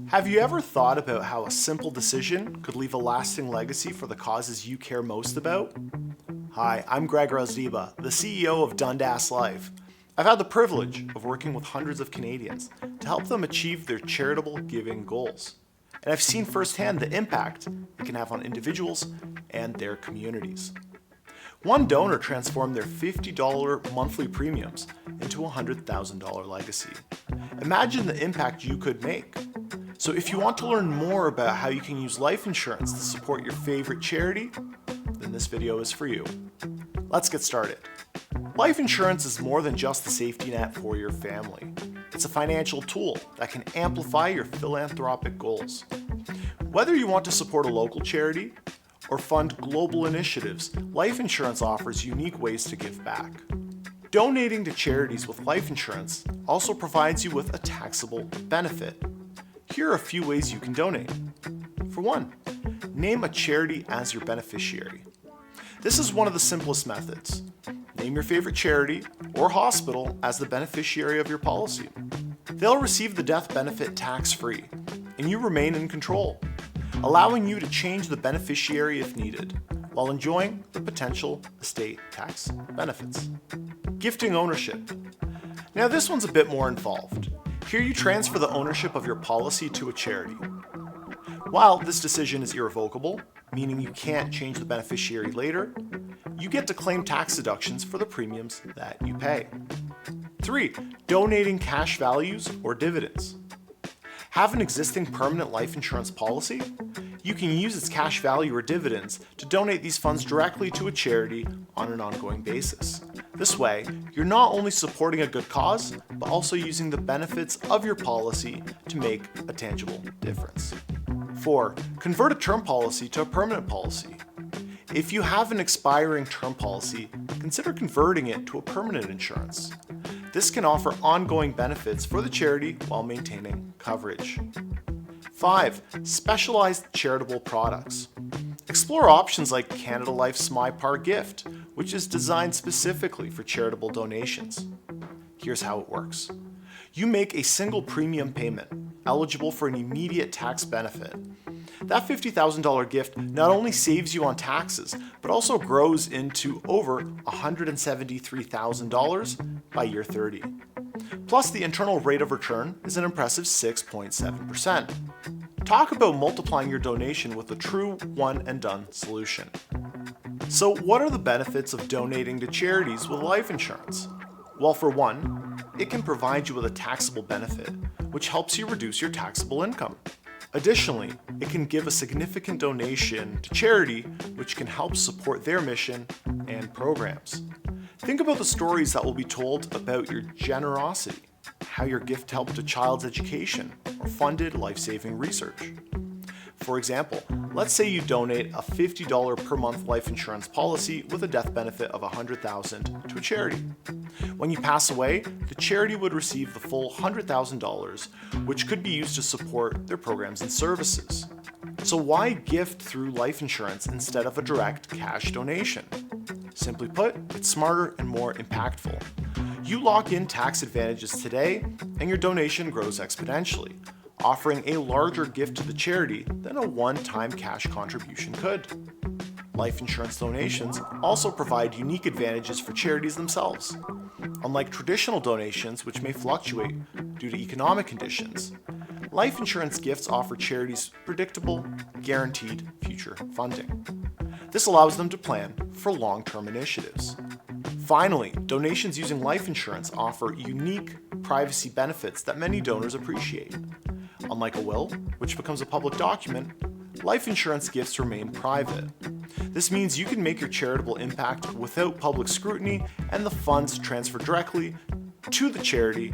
Have you ever thought about how a simple decision could leave a lasting legacy for the causes you care most about? Hi, I'm Gregory Rozdeba, the CEO of Dundas Life. I've had the privilege of working with hundreds of Canadians to help them achieve their charitable giving goals. And I've seen firsthand the impact it can have on individuals and their communities. One donor transformed their $50 monthly premiums into a $100,000 legacy. Imagine the impact you could make. So if you want to learn more about how you can use life insurance to support your favorite charity, then this video is for you. Let's get started. Life insurance is more than just a safety net for your family. It's a financial tool that can amplify your philanthropic goals. Whether you want to support a local charity or fund global initiatives, life insurance offers unique ways to give back. Donating to charities with life insurance also provides you with a taxable benefit. Here are a few ways you can donate. For one, name a charity as your beneficiary. This is one of the simplest methods. Name your favorite charity or hospital as the beneficiary of your policy. They'll receive the death benefit tax-free, and you remain in control, allowing you to change the beneficiary if needed, while enjoying the potential estate tax benefits. Gifting ownership. Now this one's a bit more involved. Here you transfer the ownership of your policy to a charity. While this decision is irrevocable, meaning you can't change the beneficiary later, you get to claim tax deductions for the premiums that you pay. 3. Donating cash values or dividends. Have an existing permanent life insurance policy? You can use its cash value or dividends to donate these funds directly to a charity on an ongoing basis. This way, you're not only supporting a good cause, but also using the benefits of your policy to make a tangible difference. 4. Convert a term policy to a permanent policy. If you have an expiring term policy, consider converting it to a permanent insurance. This can offer ongoing benefits for the charity while maintaining coverage. 5. Specialized charitable products. Explore options like Canada Life's My Par Gift, which is designed specifically for charitable donations. Here's how it works. You make a single premium payment, eligible for an immediate tax benefit. That $50,000 gift not only saves you on taxes, but also grows into over $173,000 by year 30. Plus, the internal rate of return is an impressive 6.7%. Talk about multiplying your donation with a true one-and-done solution. So what are the benefits of donating to charities with life insurance? Well, for one, it can provide you with a taxable benefit, which helps you reduce your taxable income. Additionally, it can give a significant donation to charity, which can help support their mission and programs. Think about the stories that will be told about your generosity, how your gift helped a child's education or funded life-saving research. For example, let's say you donate a $50 per month life insurance policy with a death benefit of $100,000 to a charity. When you pass away, the charity would receive the full $100,000, which could be used to support their programs and services. So why gift through life insurance instead of a direct cash donation? Simply put, it's smarter and more impactful. You lock in tax advantages today, and your donation grows exponentially, offering a larger gift to the charity than a one-time cash contribution could. Life insurance donations also provide unique advantages for charities themselves. Unlike traditional donations, which may fluctuate due to economic conditions, life insurance gifts offer charities predictable, guaranteed future funding. This allows them to plan for long-term initiatives. Finally, donations using life insurance offer unique privacy benefits that many donors appreciate. Unlike a will, which becomes a public document, life insurance gifts remain private. This means you can make your charitable impact without public scrutiny, and the funds transfer directly to the charity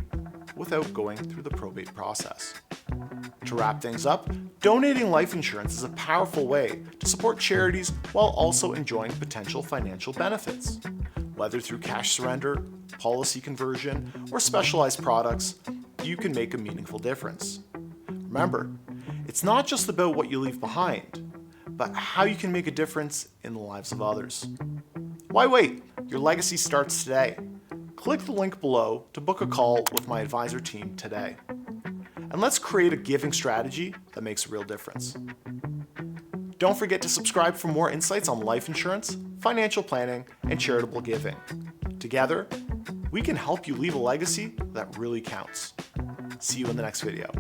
without going through the probate process. To wrap things up, donating life insurance is a powerful way to support charities while also enjoying potential financial benefits. Whether through cash surrender, policy conversion, or specialized products, you can make a meaningful difference. Remember, it's not just about what you leave behind, but how you can make a difference in the lives of others. Why wait? Your legacy starts today. Click the link below to book a call with my advisor team today. and let's create a giving strategy that makes a real difference. Don't forget to subscribe for more insights on life insurance, financial planning, and charitable giving. Together, we can help you leave a legacy that really counts. See you in the next video.